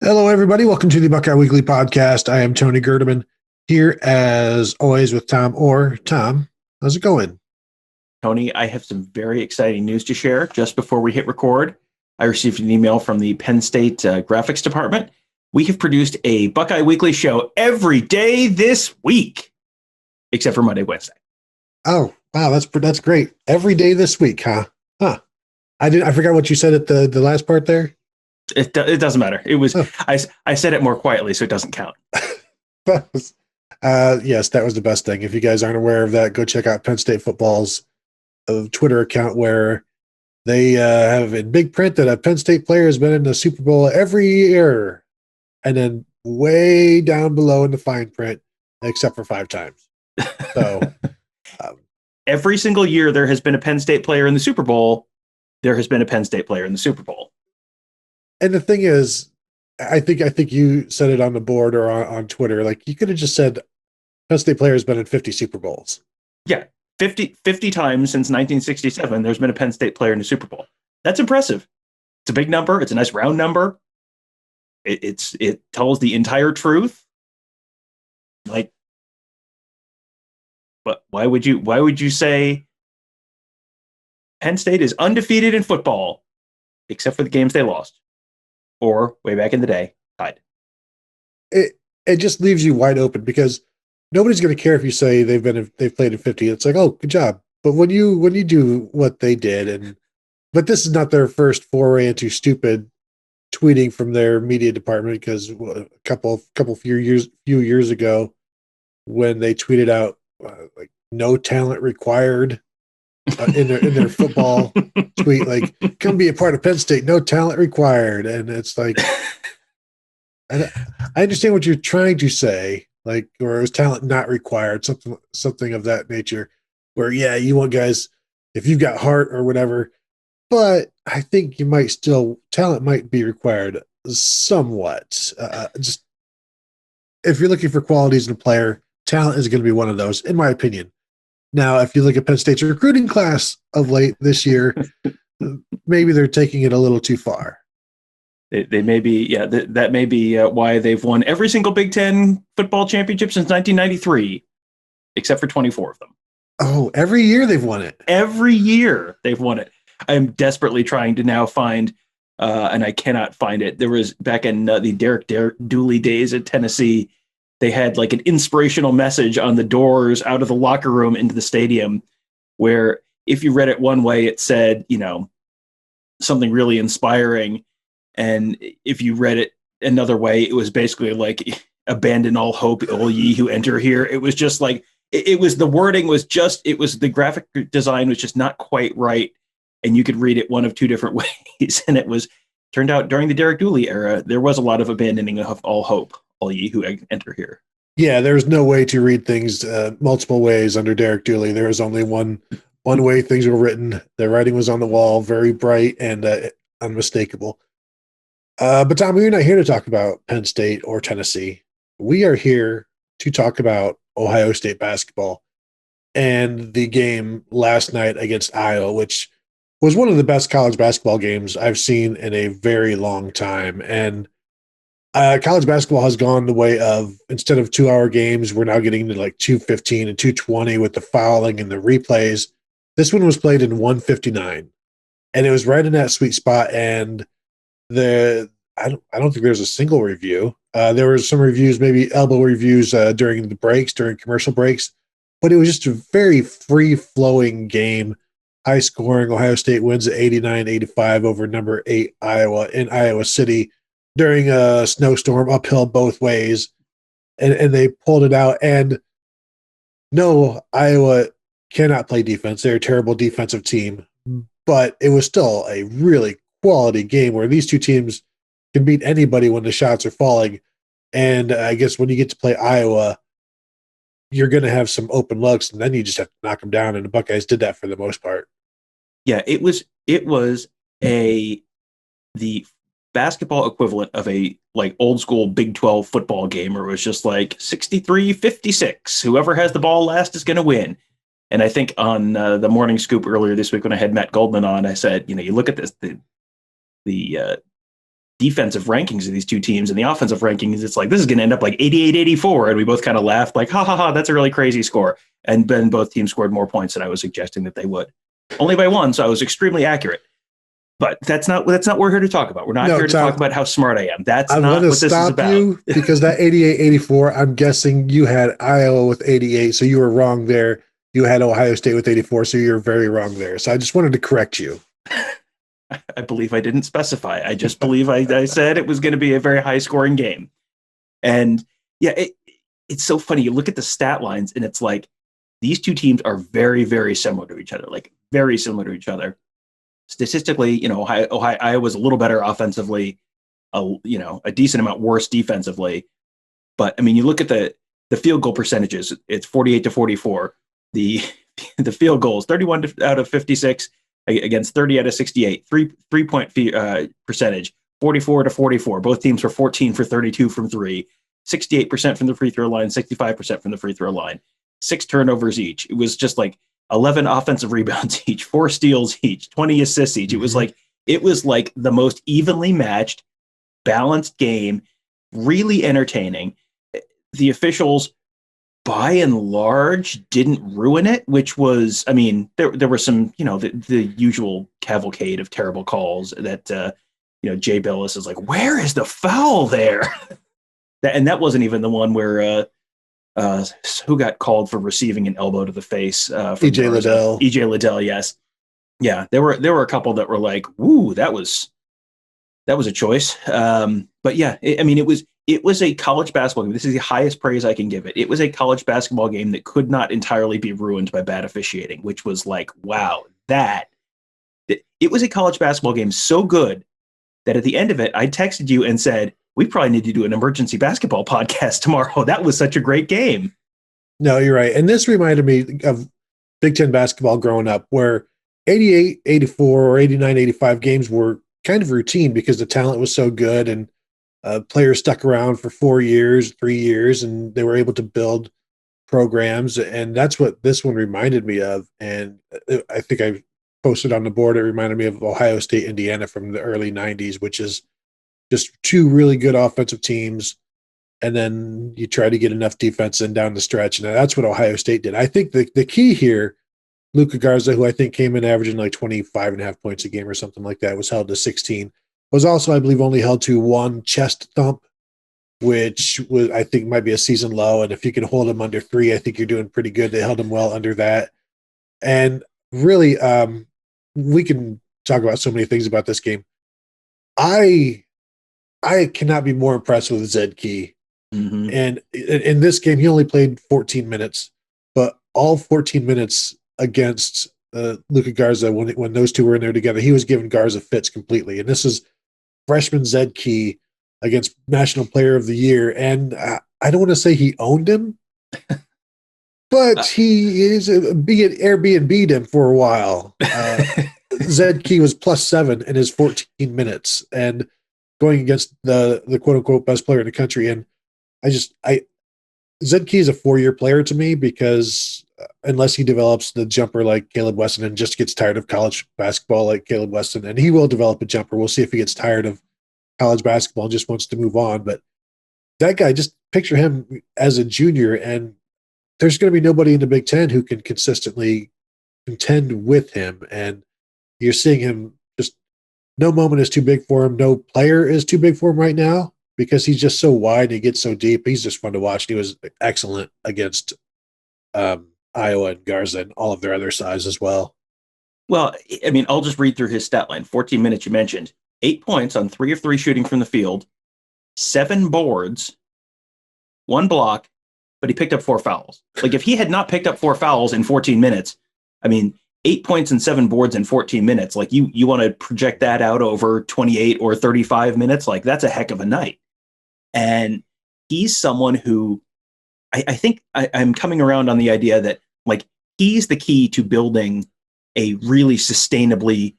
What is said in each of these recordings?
Hello, everybody. Welcome to the Buckeye Weekly Podcast. I am Tony Gerdeman here, as always, with Tom Orr. Tom, how's it going? Tony, I have some very exciting news to share. Just before we hit record, I received an email from the Penn State graphics department. We have produced a Buckeye Weekly show every day this week, except for Monday, Wednesday. Oh, wow, that's great. Every day this week, huh? Huh. I forgot what you said at the last part there. It doesn't matter. It was I said it more quietly, so it doesn't count. Yes, that was the best thing. If you guys aren't aware of that, go check out Penn State football's Twitter account, where they have in big print that a Penn State player has been in the Super Bowl every year, and then way down below in the fine print, except for 5 times. So every single year there has been a Penn State player in the Super Bowl. There has been a Penn State player in the Super Bowl. And the thing is, I think you said it on the board or on Twitter. Like, you could have just said Penn State player has been in 50 Super Bowls. Yeah, 50 times since 1967, there's been a Penn State player in the Super Bowl. That's impressive. It's a big number. It's a nice round number. It tells the entire truth. Like, but why would you say Penn State is undefeated in football, except for the games they lost, or way back in the day, tied? It just leaves you wide open, because nobody's going to care if you say they've played in 50. It's like, oh, good job. But when you do what they did, but this is not their first foray into stupid tweeting from their media department, because a few years ago, when they tweeted out like no talent required in their football tweet, like, come be a part of Penn State, no talent required. And it's like, I understand what you're trying to say, like, or it was talent not required, something of that nature, where, yeah, you want guys, if you've got heart or whatever, but I think talent might be required somewhat. Just if you're looking for qualities in a player, talent is going to be one of those, in my opinion. Now, if you look at Penn State's recruiting class of late this year, maybe they're taking it a little too far. They may be, yeah. That may be why they've won every single Big Ten football championship since 1993, except for 24 of them. Oh, every year they've won it. Every year they've won it. I'm desperately trying to now find, and I cannot find it. There was back in the Derek Dooley days at Tennessee, they had like an inspirational message on the doors out of the locker room into the stadium, where if you read it one way, it said, something really inspiring. And if you read it another way, it was basically like, abandon all hope, all ye who enter here. It was just like, the wording was just, the graphic design was just not quite right. And you could read it one of two different ways. And turned out during the Derek Dooley era, there was a lot of abandoning of all hope, all ye who enter here. Yeah, there's no way to read things multiple ways under Derek Dooley. There was only one way things were written. The writing was on the wall, very bright and unmistakable. But Tom, we're not here to talk about Penn State or Tennessee. We are here to talk about Ohio State basketball and the game last night against Iowa, which was one of the best college basketball games I've seen in a very long time. And college basketball has gone the way of, instead of 2-hour games, we're now getting to like 2:15 and 2:20 with the fouling and the replays. This one was played in 1:59, and it was right in that sweet spot. And I don't think there's a single review. There were some reviews, maybe elbow reviews during commercial breaks, but it was just a very free-flowing game. High scoring. Ohio State wins at 89-85 over number 8 Iowa in Iowa City during a snowstorm, uphill both ways, and they pulled it out. And no, Iowa cannot play defense. They're a terrible defensive team, but it was still a really quality game where these two teams can beat anybody when the shots are falling. And I guess when you get to play Iowa, you're going to have some open looks, and then you just have to knock them down. And the Buckeyes did that for the most part. Yeah, it was the basketball equivalent of a like old school Big 12 football game, where it was just like 63-56. Whoever has the ball last is going to win. And I think on the Morning Scoop earlier this week, when I had Matt Goldman on, I said, you look at this, the defensive rankings of these two teams and the offensive rankings, it's like, this is going to end up like 88-84. And we both kind of laughed like, ha ha ha, that's a really crazy score. And then both teams scored more points than I was suggesting that they would. Only by one, so I was extremely accurate. But that's not what we're here to talk about. We're not here to talk about how smart I am. That's not what this is about. You because that 88-84, I'm guessing you had Iowa with 88, so you were wrong there. You had Ohio State with 84, so you're very wrong there. So I just wanted to correct you. I believe I didn't specify. I just believe I said it was going to be a very high-scoring game. And yeah, it's so funny. You look at the stat lines, and it's like these two teams are very, very similar to each other, like very similar to each other. Statistically, Iowa was a little better offensively, a decent amount worse defensively. But I mean, you look at the field goal percentages, it's 48-44. The field goals, 31 out of 56 against 30 out of 68. Three-point percentage, 44-44. Both teams were 14 for 32 from three, 68% from the free throw line, 65% from the free throw line. 6 turnovers each. It was just like 11 offensive rebounds each, 4 steals each, 20 assists each. Mm-hmm. It was like the most evenly matched, balanced game, really entertaining. The officials, by and large, didn't ruin it, which was, I mean, there were some, the usual cavalcade of terrible calls that, Jay Billis is like, where is the foul there? And that wasn't even the one where, who got called for receiving an elbow to the face? EJ Liddell. EJ Liddell, yes. Yeah, there were a couple that were like, "Woo, that was a choice." But yeah, it was a college basketball game. This is the highest praise I can give it. It was a college basketball game that could not entirely be ruined by bad officiating, which was like, wow, it was a college basketball game so good that at the end of it, I texted you and said, we probably need to do an emergency basketball podcast tomorrow. That was such a great game. No, you're right. And this reminded me of Big Ten basketball growing up, where 88, 84, or 89, 85 games were kind of routine because the talent was so good and players stuck around for 4 years, 3 years, and they were able to build programs. And that's what this one reminded me of. And I think I posted on the board, it reminded me of Ohio State, Indiana from the early 90s, which is just 2 really good offensive teams, and then you try to get enough defense in down the stretch, and that's what Ohio State did. I think the key here, Luka Garza, who I think came in averaging like 25.5 points a game or something like that, was held to 16, was also, I believe, only held to 1 chest thump, which was, I think, might be a season low, and if you can hold him under 3, I think you're doing pretty good. They held him well under that. And really, we can talk about so many things about this game. I cannot be more impressed with Zed Key. Mm-hmm. And in this game, he only played 14 minutes, but all 14 minutes against Luka Garza, when those two were in there together, he was giving Garza fits completely. And this is freshman Zed Key against National Player of the Year. And I don't want to say he owned him, but he is Airbnb'd him for a while. Zed Key was +7 in his 14 minutes. And going against the quote unquote best player in the country. And Zed Key is a 4-year player to me because unless he develops the jumper like Caleb Weston and just gets tired of college basketball like Caleb Weston, and he will develop a jumper. We'll see if he gets tired of college basketball and just wants to move on. But that guy, just picture him as a junior, and there's going to be nobody in the Big Ten who can consistently contend with him. And you're seeing him, no moment is too big for him. No player is too big for him right now because he's just so wide and he gets so deep. He's just fun to watch. He was excellent against Iowa and Garza and all of their other sides as well. Well, I mean, I'll just read through his stat line. 14 minutes you mentioned. 8 points on 3 of 3 shooting from the field, 7 boards, 1 block, but he picked up 4 fouls. Like if he had not picked up 4 fouls in 14 minutes, I mean, 8 points and 7 boards in 14 minutes. Like you want to project that out over 28 or 35 minutes. Like that's a heck of a night. And he's someone who I think I'm coming around on the idea that like he's the key to building a really sustainably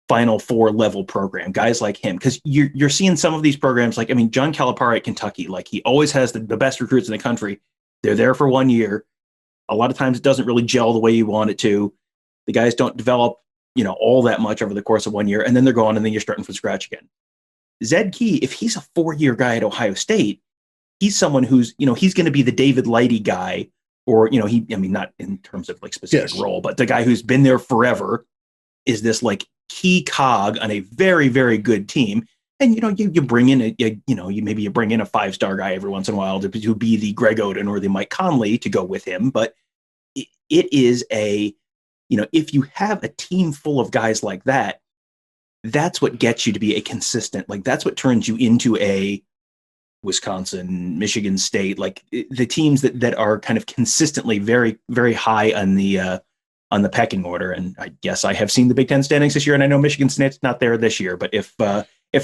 Final Four level program. Guys like him, because you're seeing some of these programs. Like, I mean, John Calipari at Kentucky, like he always has the best recruits in the country. They're there for 1 year. A lot of times it doesn't really gel the way you want it to. The guys don't develop, all that much over the course of 1 year, and then they're gone, and then you're starting from scratch again. Zed Key, if he's a 4-year guy at Ohio State, he's someone who's, he's going to be the David Lighty guy, or, not in terms of like specific role, but the guy who's been there forever is this like key cog on a very, very good team. And, you bring in you bring in a 5-star guy every once in a while to be the Greg Oden or the Mike Conley to go with him. But it is if you have a team full of guys like that, that's what gets you to be a consistent, like that's what turns you into a Wisconsin, Michigan State, like the teams that are kind of consistently very, very high on the pecking order. And I guess I have seen the Big Ten standings this year, and I know Michigan State's not there this year, but if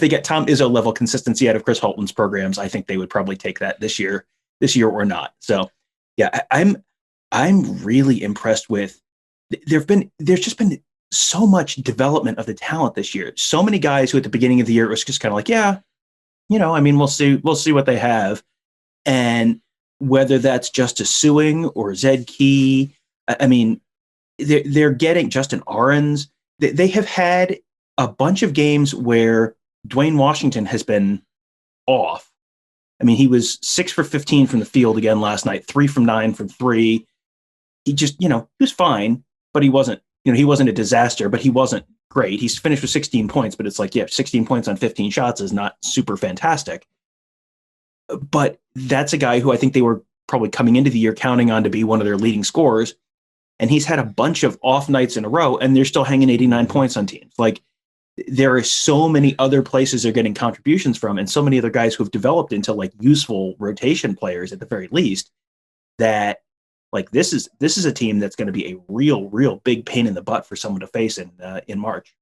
they get Tom Izzo level consistency out of Chris Holtman's programs, I think they would probably take that this year or not. So yeah, I'm really impressed with, there's just been so much development of the talent this year. So many guys who at the beginning of the year it was just kind of like, yeah, we'll see what they have. And whether that's Justice Suing or Zed Key, they're getting Justin Ahrens. They have had a bunch of games where Dwayne Washington has been off. He was 6 for 15 from the field again last night, 3 from 9 from 3. He just, he was fine, but he wasn't a disaster, but he wasn't great. He's finished with 16 points, but it's like, 16 points on 15 shots is not super fantastic. But that's a guy who I think they were probably coming into the year counting on to be one of their leading scorers. And he's had a bunch of off nights in a row, and they're still hanging 89 points on teams. Like, there are so many other places they're getting contributions from, and so many other guys who have developed into like useful rotation players at the very least, that like this is a team that's going to be a real big pain in the butt for someone to face in March.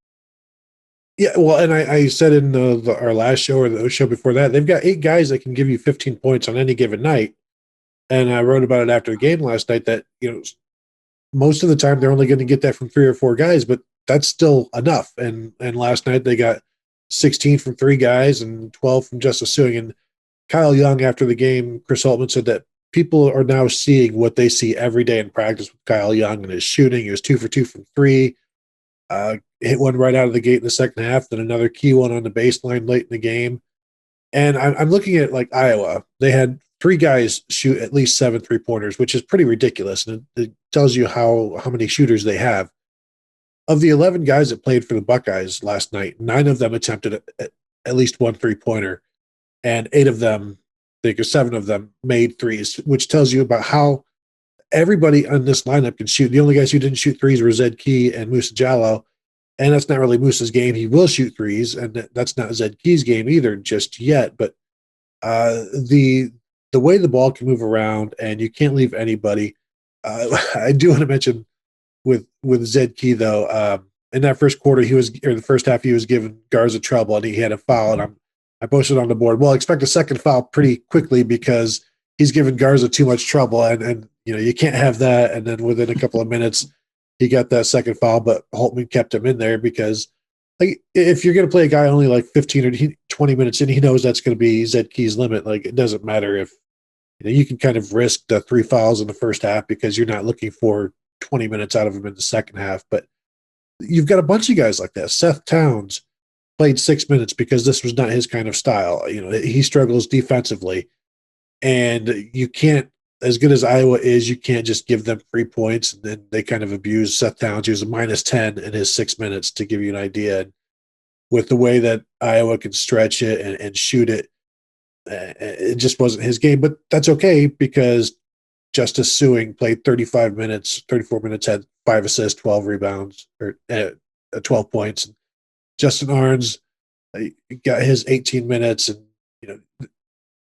Yeah, well, and I said in our last show or the show before that, they've got 8 guys that can give you 15 points on any given night. And I wrote about it after the game last night that, most of the time they're only going to get that from 3 or 4 guys, but that's still enough. And last night they got 16 from 3 guys and 12 from Justice Suing. And Kyle Young, after the game, Chris Holtman said that people are now seeing what they see every day in practice with Kyle Young and his shooting. He was 2 for 2 from 3. Hit one right out of the gate in the second half, then another key one on the baseline late in the game. And I'm looking at like Iowa. They had 3 guys shoot at least 7 3-pointers, which is pretty ridiculous. And it tells you how many shooters they have. Of the 11 guys that played for the Buckeyes last night, 9 of them attempted at least 1 3-pointer, and 8 of them, I think 7 of them made threes, which tells you about how everybody on this lineup can shoot. The only guys who didn't shoot threes were Zed Key and Musa Jallow, and that's not really Musa's game. He will shoot threes, and that's not Zed Key's game either just yet. But the way the ball can move around, and you can't leave anybody. I do want to mention with Zed Key though. In that first quarter, the first half, he was giving Garza trouble, and he had a foul. And I posted on the board, well, expect a second foul pretty quickly because he's giving Garza too much trouble, and you can't have that. And then within a couple of minutes, he got that second foul, but Holtman kept him in there because, like, if you're going to play a guy only like 15 or 20 minutes in, he knows that's going to be Zed Key's limit. Like, it doesn't matter if you can kind of risk the 3 fouls in the first half because you're not looking for 20 minutes out of him in the second half. But you've got a bunch of guys like that. Seth Towns played 6 minutes because this was not his kind of style. He struggles defensively, and you can't, as good as Iowa is, you can't just give them 3 points. And then they kind of abuse Seth Towns. He was a -10 in his 6 minutes, to give you an idea. And with the way that Iowa can stretch it and shoot it, it just wasn't his game. But that's okay because Justice Suing played 34 minutes, had 5 assists, 12 rebounds, or 12 points. And Justin Ahrens got his 18 minutes, and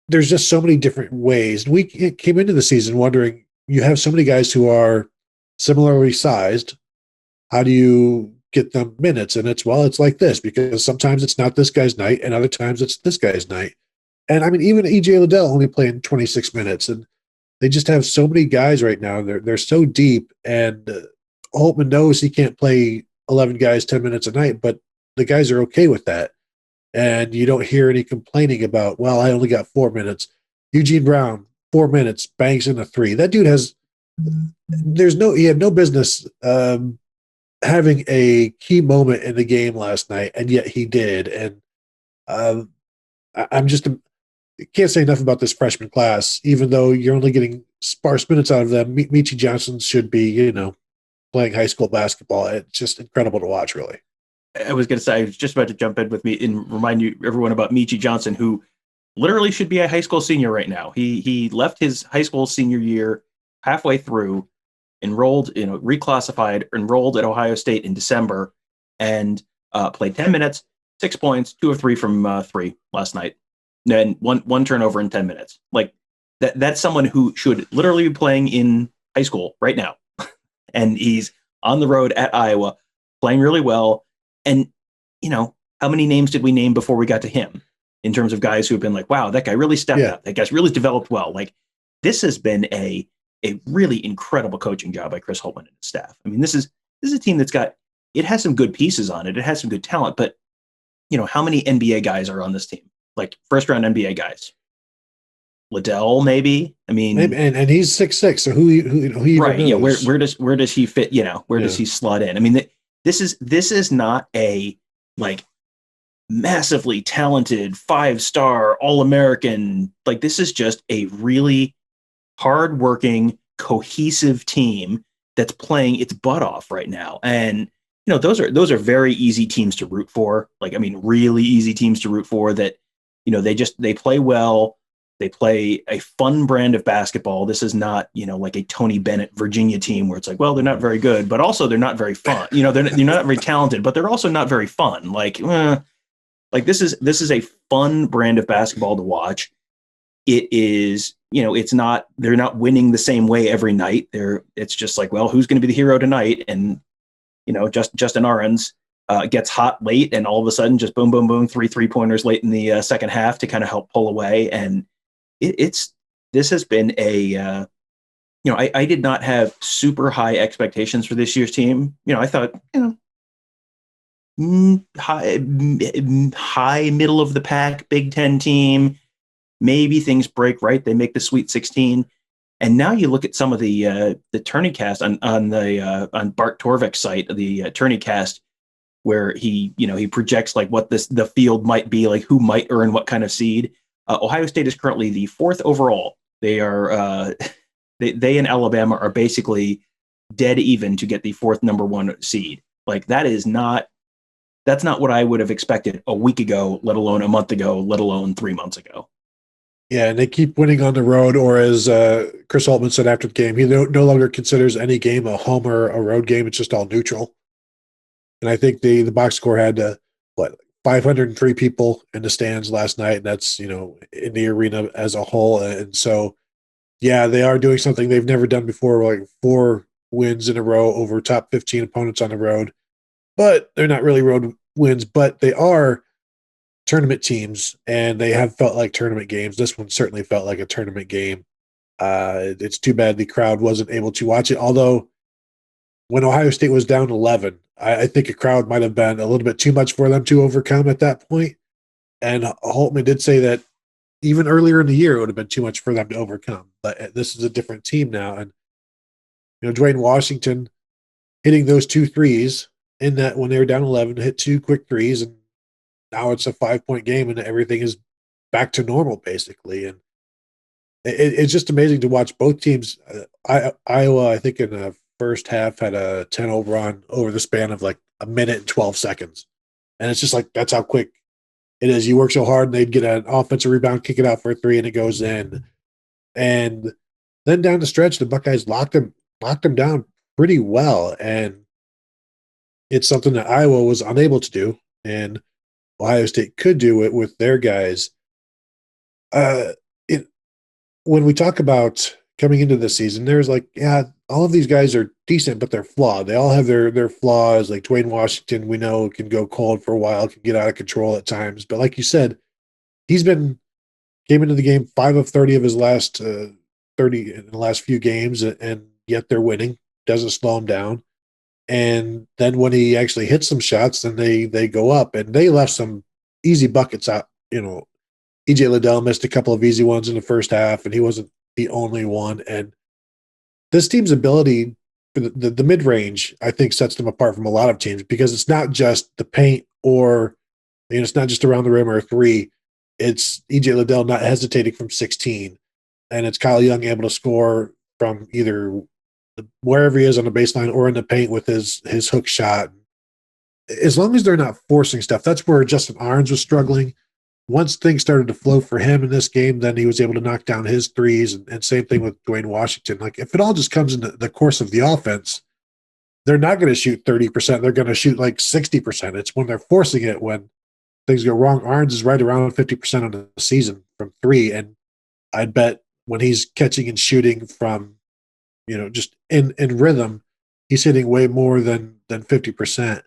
there's just so many different ways. We came into the season wondering, you have so many guys who are similarly sized. How do you get them minutes? And it's like this, because sometimes it's not this guy's night, and other times it's this guy's night. And even EJ Liddell only playing 26 minutes, and they just have so many guys right now. They're so deep, and Holtman knows he can't play 11 guys 10 minutes a night, but the guys are okay with that. And you don't hear any complaining about, well, I only got 4 minutes. Eugene Brown, 4 minutes, bangs in a 3. That dude he had no business having a key moment in the game last night, and yet he did. And I'm just can't say enough about this freshman class. Even though you're only getting sparse minutes out of them, Michi Johnson should be, playing high school basketball. It's just incredible to watch, really. I was going to say, I was just about to jump in with me and remind you everyone about Michi Johnson, who literally should be a high school senior right now. He left his high school senior year halfway through, enrolled, reclassified, enrolled at Ohio State in December, and played 10 minutes, 6 points, 2 of 3 from 3 last night, then one turnover in 10 minutes. Like that's someone who should literally be playing in high school right now, and he's on the road at Iowa, playing really well. And how many names did we name before we got to him in terms of guys who have been like, wow, that guy really stepped up. That guy's really developed well. Like this has been a really incredible coaching job by Chris Holtmann and his staff. I mean, this is a team it has some good pieces on it. It has some good talent, but how many NBA guys are on this team? Like first round NBA guys? Liddell, maybe. I mean, maybe, and he's 6'6", so who even right? knows? Yeah, where does he fit? Does he slot in? I mean, this is not a like massively talented 5-star All-American. Like this is just a really hardworking, cohesive team that's playing its butt off right now. And those are very easy teams to root for. Like I mean, really easy teams to root for. That they play well. They play a fun brand of basketball. This is not, like a Tony Bennett Virginia team where it's like, well, they're not very good, but also they're not very fun. They're not very talented, but they're also not very fun. Like this is a fun brand of basketball to watch. It is, they're not winning the same way every night. It's just like, well, who's going to be the hero tonight? And, Justin Ahrens gets hot late and all of a sudden just boom, boom, boom, 3-3-pointers late in the second half to kind of help pull away. And this has been I did not have super high expectations for this year's team. I thought, high middle of the pack, Big Ten team. Maybe things break right. They make the Sweet 16. And now you look at some of the tourney cast on Bart Torvik's site, the tourney cast, where he projects like what the field might be, like who might earn what kind of seed. Ohio State is currently the 4th overall. They are they and Alabama are basically dead even to get the 4th number 1 seed. Like that's not what I would have expected a week ago, let alone a month ago, let alone 3 months ago. Yeah, and they keep winning on the road, or as Chris Holtmann said after the game, he no longer considers any game a home or a road game. It's just all neutral. And I think the box score had 503 people in the stands last night, and that's in the arena as a whole. And so, yeah, they are doing something they've never done before, like 4 wins in a row over top 15 opponents on the road. But they're not really road wins, but they are tournament teams, and they have felt like tournament games. This one certainly felt like a tournament game. It's too bad the crowd wasn't able to watch it, although when Ohio State was down 11, I think a crowd might have been a little bit too much for them to overcome at that point. And Holtmann did say that even earlier in the year, it would have been too much for them to overcome. But this is a different team now. And, Dwayne Washington hitting those 2 threes in that when they were down 11, hit 2 quick threes. And now it's a 5-point game and everything is back to normal, basically. And it's just amazing to watch both teams. Iowa, I think in the first half, had a 10-0 run over the span of like a minute and 12 seconds. And it's just like, that's how quick it is. You work so hard and they'd get an offensive rebound, kick it out for a 3, and it goes in. And then down the stretch, the Buckeyes locked them down pretty well. And it's something that Iowa was unable to do. And Ohio State could do it with their guys. When we talk about coming into the season, there's like, yeah, all of these guys are decent, but they're flawed. They all have their flaws. Like Dwayne Washington, we know can go cold for a while, can get out of control at times. But like you said, came into the game 5 of 30 of his last 30 in the last few games, and yet they're winning. Doesn't slow him down. And then when he actually hits some shots, then they go up, and they left some easy buckets out. EJ Liddell missed a couple of easy ones in the first half, and he wasn't the only one. And this team's ability, the mid-range, I think sets them apart from a lot of teams because it's not just the paint or And it's not just around the rim or a three. It's EJ Liddell not hesitating from 16. And it's Kyle Young able to score from either wherever he is on the baseline or in the paint with his hook shot. As long as they're not forcing stuff, that's where Justin Arns was struggling. Once things started to flow for him in this game, then he was able to knock down his threes, and same thing with Dwayne Washington. Like, if it all just comes in the course of the offense, they're not going to shoot 30%. They're going to shoot like 60%. It's when they're forcing it when things go wrong. Arns is right around 50% on the season from three, and I'd bet when he's catching and shooting from, just in rhythm, he's hitting way more than 50%.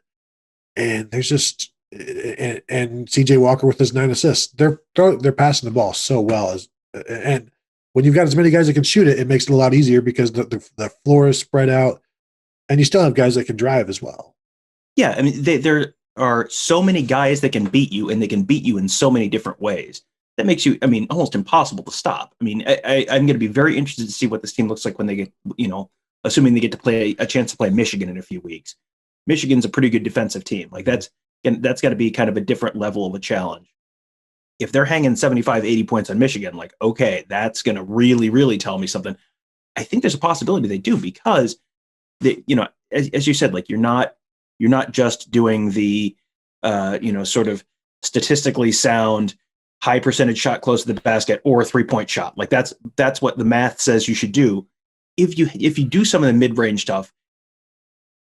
And there's just and CJ Walker with his 9 assists. They're passing the ball so well, and when you've got as many guys that can shoot it, it makes it a lot easier because the floor is spread out, and you still have guys that can drive as well. Yeah, I mean, there are so many guys that can beat you, and they can beat you in so many different ways. That makes you, almost impossible to stop. I'm going to be very interested to see what this team looks like when they get, assuming they get to play a chance to play Michigan in a few weeks. Michigan's a pretty good defensive team. Like, that's got to be kind of a different level of a challenge. If they're hanging 75, 80 points on Michigan, like, okay, that's going to really, really tell me something. I think there's a possibility they do, because as you said, like, you're not just doing the, sort of statistically sound high percentage shot close to the basket or 3-point shot. Like, that's what the math says you should do. If you do some of the mid-range stuff,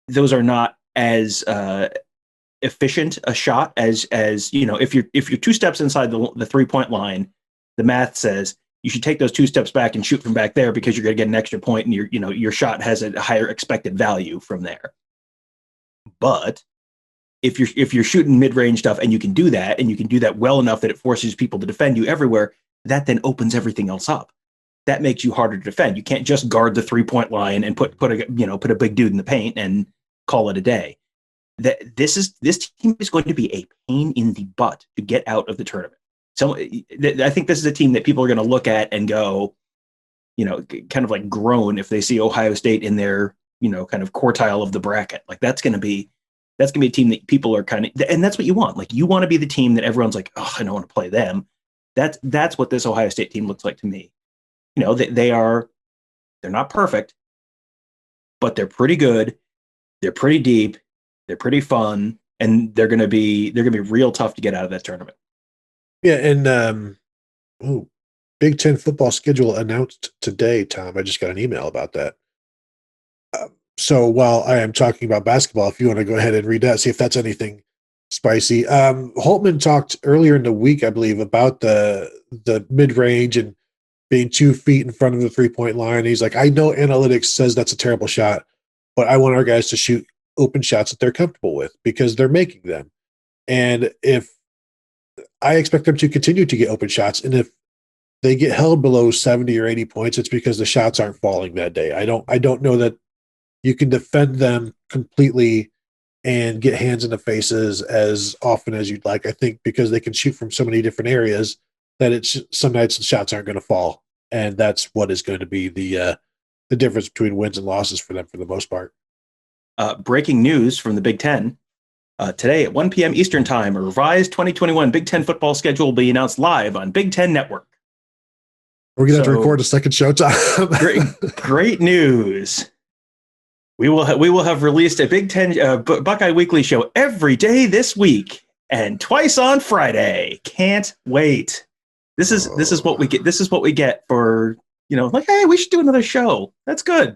those are not as efficient a shot as if you're 2 steps inside the 3-point line, the math says you should take those 2 steps back and shoot from back there, because you're going to get an extra point, and your shot has a higher expected value from there. But if you're shooting mid-range stuff and you can do that well enough that it forces people to defend you everywhere, that then opens everything else up. That makes you harder to defend. You can't just guard the 3-point line and put a big dude in the paint and call it a day. This team is going to be a pain in the butt to get out of the tournament. So I think this is a team that people are going to look at and go, kind of like groan if they see Ohio State in their, kind of quartile of the bracket. Like, that's going to be a team that people are and that's what you want. Like, you want to be the team that everyone's like, oh, I don't want to play them. That's what this Ohio State team looks like to me. They're not perfect, but they're pretty good. They're pretty deep. They're pretty fun, and they're going to be real tough to get out of that tournament. Yeah, and Big Ten football schedule announced today, Tom. I just got an email about that. So while I am talking about basketball, if you want to go ahead and read that, see if that's anything spicy. Holtman talked earlier in the week, I believe, about the mid-range and being 2 feet in front of the 3-point line. He's like, I know analytics says that's a terrible shot, but I want our guys to shoot open shots that they're comfortable with because they're making them. And if I expect them to continue to get open shots, and if they get held below 70 or 80 points, it's because the shots aren't falling that day. I don't know that you can defend them completely and get hands in the faces as often as you'd like. I think because they can shoot from so many different areas that some nights the shots aren't going to fall. And that's what is going to be the difference between wins and losses for them for the most part. Breaking news from the Big Ten. Today at 1 p.m. Eastern Time, a revised 2021 Big Ten football schedule will be announced live on Big Ten Network. We're going to have to record a second show time. Great news. We will have released a Big Ten Buckeye Weekly show every day this week and twice on Friday. Can't wait. This is what we get. This is what we get for, like, hey, we should do another show. That's good.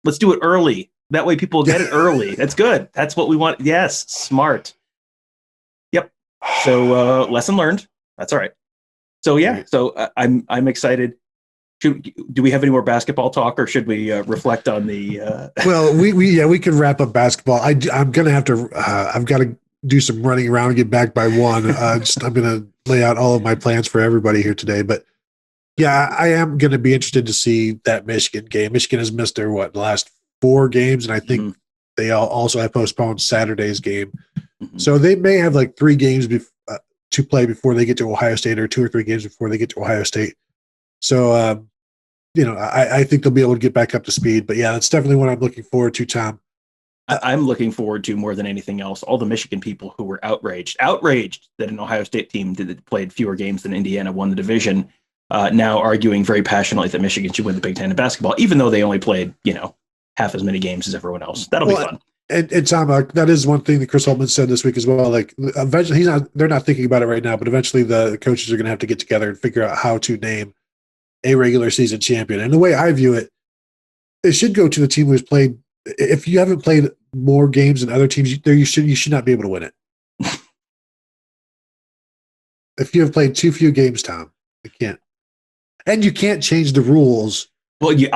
Let's do it early. That way people get it early. That's good. That's what we want. Yes. Smart. Yep. So lesson learned. That's all right. So yeah. So I'm excited. Do we have any more basketball talk, or should we reflect on the? Well, we can wrap up basketball. I'm gonna have to. I've got to do some running around and get back by 1. I'm gonna lay out all of my plans for everybody here today, but yeah, I am gonna be interested to see that Michigan game. Michigan has missed their last 4 games, and I think they also have postponed Saturday's game, so they may have like 3 games to play before they get to Ohio State, or 2 or 3 games before they get to Ohio State. So, I think they'll be able to get back up to speed. But yeah, that's definitely what I'm looking forward to, Tom. I'm looking forward to more than anything else all the Michigan people who were outraged that an Ohio State team that played fewer games than Indiana won the division, now arguing very passionately that Michigan should win the Big Ten in basketball, even though they only played, half as many games as everyone else. That'll be fun. And Tom, that is one thing that Chris Holtman said this week as well. Like, eventually, they're not thinking about it right now, but eventually the coaches are going to have to get together and figure out how to name a regular season champion. And the way I view it, it should go to the team who's played. If you haven't played more games than other teams, you should not be able to win it. If you have played too few games, Tom, you can't. And you can't change the rules. Well, you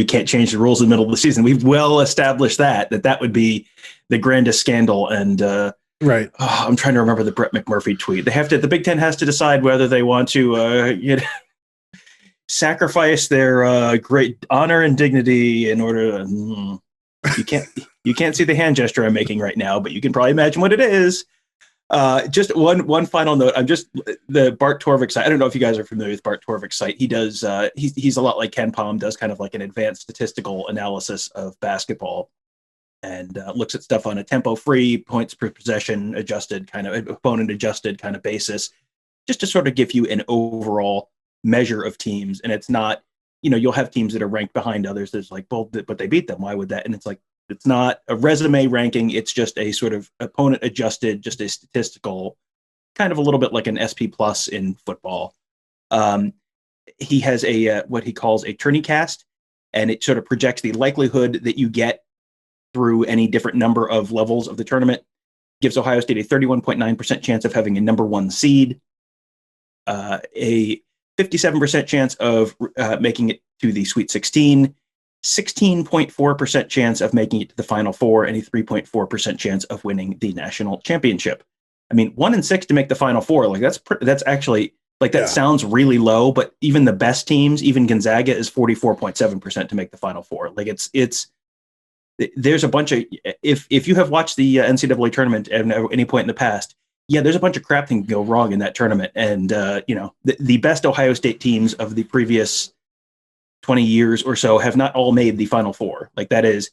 can't change the rules in the middle of the season. We've well established that would be the grandest scandal. And right, I'm trying to remember the Brett McMurphy tweet. The Big Ten has to decide whether they want to sacrifice their great honor and dignity in order to. You can't see the hand gesture I'm making right now, but you can probably imagine what it is. Just one final note. I'm just the Bart Torvik site. I don't know if you guys are familiar with Bart Torvik's site. He does. He's a lot like Ken Palm, does kind of like an advanced statistical analysis of basketball, and looks at stuff on a tempo-free, points per possession adjusted kind of opponent adjusted kind of basis, just to sort of give you an overall measure of teams. And it's not, you'll have teams that are ranked behind others. There's like, well, but they beat them. Why would that? And it's like, it's not a resume ranking. It's just a sort of opponent adjusted, just a statistical, kind of a little bit like an SP plus in football. He has a what he calls a tourney cast, and it sort of projects the likelihood that you get through any different number of levels of the tournament. Gives Ohio State a 31.9% chance of having a number one seed, a 57% chance of making it to the Sweet 16, 16.4% chance of making it to the Final Four, and a 3.4% chance of winning the national championship. I mean, 1 in 6 to make the Final Four, like that's actually like that sounds really low, but even the best teams, even Gonzaga, is 44.7% to make the Final Four. Like it's there's a bunch of if you have watched the NCAA tournament at any point in the past, there's a bunch of crap that can go wrong in that tournament, and the best Ohio State teams of the previous 20 years or so have not all made the Final Four. Like that is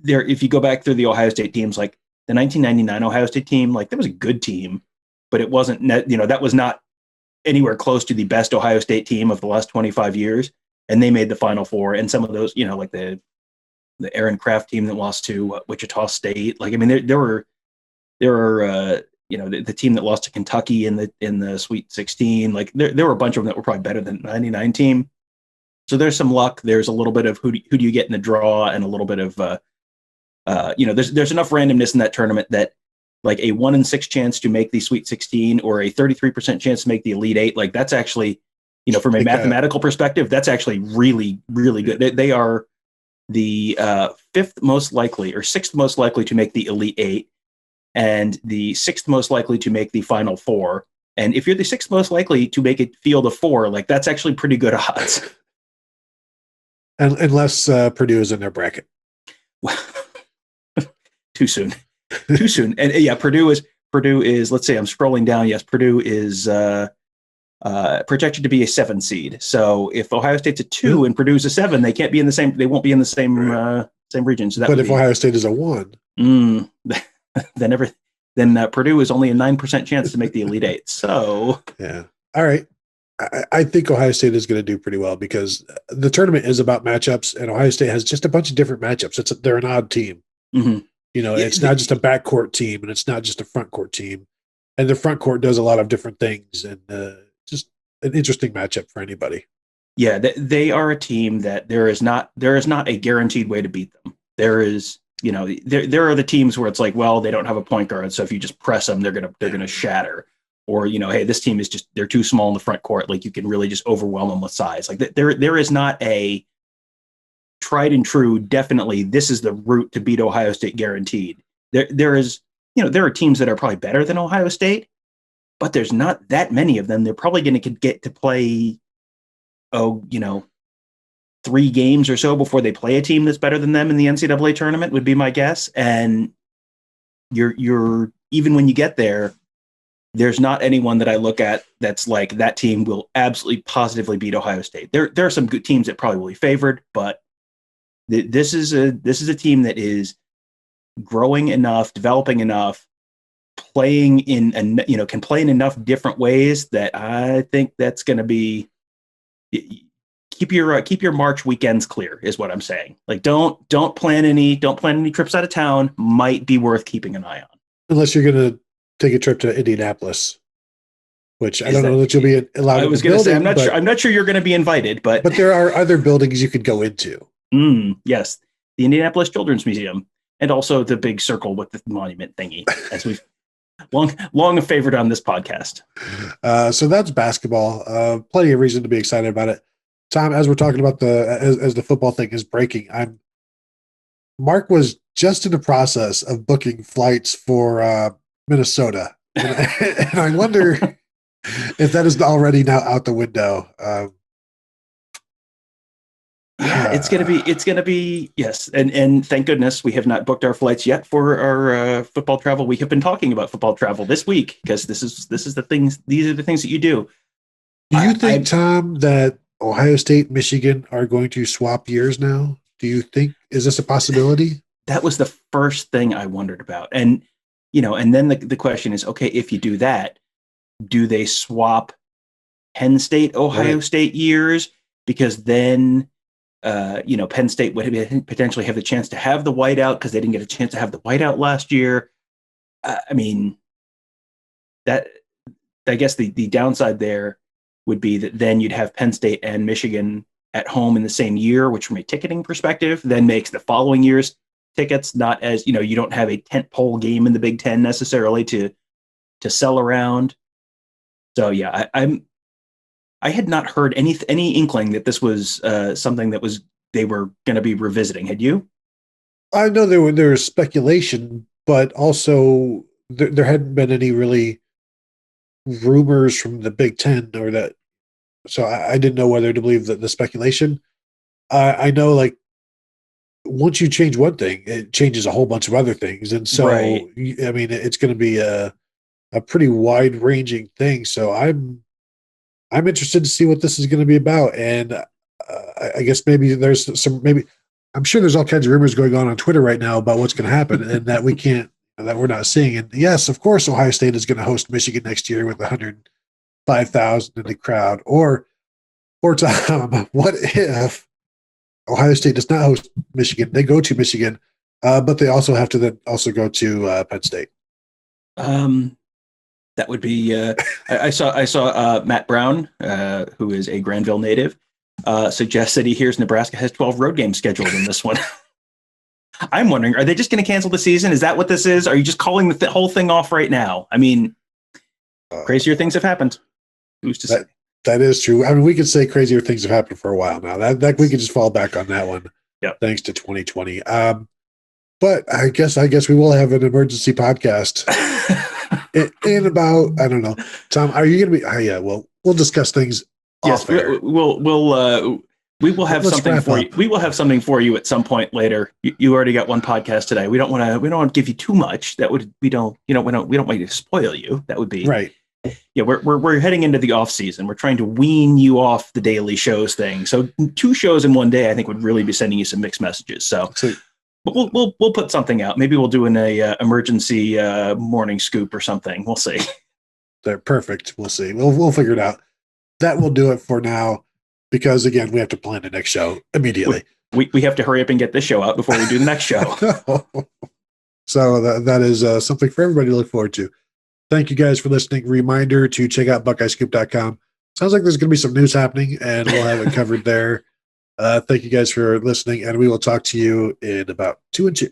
there. If you go back through the Ohio State teams, like the 1999 Ohio State team, like that was a good team, but it wasn't, that was not anywhere close to the best Ohio State team of the last 25 years. And they made the Final Four. And some of those, like the Aaron Kraft team that lost to Wichita State. Like, I mean, there were the team that lost to Kentucky in the Sweet 16. Like there were a bunch of them that were probably better than the 99 team. So there's some luck. There's a little bit of who do you get in the draw, and a little bit of there's enough randomness in that tournament that like a 1 in 6 chance to make the Sweet 16 or a 33% chance to make the Elite Eight. Like that's actually, from a mathematical perspective, that's actually really, really good. They are the 5th most likely or 6th most likely to make the Elite Eight, and the 6th most likely to make the Final Four. And if you're the 6th most likely to make it field of 4, like that's actually pretty good odds. Unless Purdue is in their bracket. Too soon. And Purdue is, let's say I'm scrolling down. Yes, Purdue is projected to be a 7 seed. So if Ohio State's a 2 and Purdue's a 7, they won't be in the same same region. So if Ohio State is a 1, then Purdue is only a 9% chance to make the Elite Eight. So yeah. All right. I think Ohio State is going to do pretty well because the tournament is about matchups, and Ohio State has just a bunch of different matchups. They're an odd team. Mm-hmm. It's not just a backcourt team, and it's not just a front court team. And the front court does a lot of different things, and just an interesting matchup for anybody. Yeah, they are a team that there is not a guaranteed way to beat them. There is, there are the teams where it's like, well, they don't have a point guard, so if you just press them, they're gonna shatter. Or, hey, this team is they're too small in the front court. Like you can really just overwhelm them with size. Like there is not a tried and true, definitely this is the route to beat Ohio State guaranteed. There is, there are teams that are probably better than Ohio State, but there's not that many of them. They're probably going to get to play, 3 games or so before they play a team that's better than them in the NCAA tournament would be my guess. And you're even when you get there, there's not anyone that I look at that's like that team will absolutely positively beat Ohio State. There are some good teams that probably will be favored, but this is a team that is growing enough, developing enough, playing in, and can play in enough different ways that I think that's going to be, keep your March weekends clear is what I'm saying. Like, don't plan any trips out of town. Might be worth keeping an eye on. Unless you're going to take a trip to Indianapolis, which I don't know that you'll be allowed. I was going to say, I'm not sure you're going to be invited, but there are other buildings you could go into. Yes, the Indianapolis Children's Museum, and also the big circle with the monument thingy, as we've long favored on this podcast. So that's basketball. Plenty of reason to be excited about it. Tom, as we're talking about as the football thing is breaking, Mark was just in the process of booking flights for Minnesota, and I wonder if that is already now out the window. It's gonna be yes, and thank goodness we have not booked our flights yet for our football travel. We have been talking about football travel this week because this is the things. These are the things that you do. Do you think, Tom, that Ohio State, Michigan are going to swap years now? Do you think, is this a possibility? That was the first thing I wondered about, and and then the question is, okay, if you do that, do they swap Penn State, Ohio State years? Because then Penn State would potentially have the chance to have the whiteout because they didn't get a chance to have the whiteout last year. I mean, that I guess the downside there would be that then you'd have Penn State and Michigan at home in the same year, which from a ticketing perspective then makes the following year's tickets not as, you don't have a tentpole game in the Big Ten necessarily to sell around. So yeah, I had not heard any inkling that this was something that they were going to be revisiting. Had you? I know there was speculation, but also there hadn't been any really rumors from the Big Ten or that. So I didn't know whether to believe the speculation. I know, like, once you change one thing, it changes a whole bunch of other things, and so I mean, it's going to be a pretty wide ranging thing. So I'm interested to see what this is going to be about. And I guess maybe there's I'm sure there's all kinds of rumors going on Twitter right now about what's going to happen and that that we're not seeing. And yes, of course, Ohio State is going to host Michigan next year with 105,000 in the crowd. Or Tom, what if Ohio State does not host Michigan? They go to Michigan, but they also have to then also go to Penn State. That would be. I saw Matt Brown, who is a Granville native, suggest that he hears Nebraska has 12 road games scheduled in this one. I'm wondering, are they just going to cancel the season? Is that what this is? Are you just calling the whole thing off right now? I mean, crazier things have happened. Who's to say? That is true. I mean, we could say crazier things have happened for a while now. That we could just fall back on that one. Yeah. Thanks to 2020. But I guess we will have an emergency podcast in about, I don't know. Tom, are you going to be? Yeah. Well, we'll discuss things. Yes, we will have something for you. We will have something for you at some point later. You already got one podcast today. We don't want to give you too much. That would we don't want to spoil you. That would be right. Yeah, we're heading into the off season. We're trying to wean you off the daily shows thing. So 2 shows in one day, I think, would really be sending you some mixed messages. So but we'll put something out. Maybe we'll do an emergency morning scoop or something. We'll see. They're perfect. We'll see. We'll figure it out. That will do it for now. Because, again, we have to plan the next show immediately. We have to hurry up and get this show out before we do the next show. So that is something for everybody to look forward to. Thank you guys for listening. Reminder to check out BuckeyeScoop.com. Sounds like there's going to be some news happening, and we'll have it covered there. Thank you guys for listening, and we will talk to you in about 2 and 2.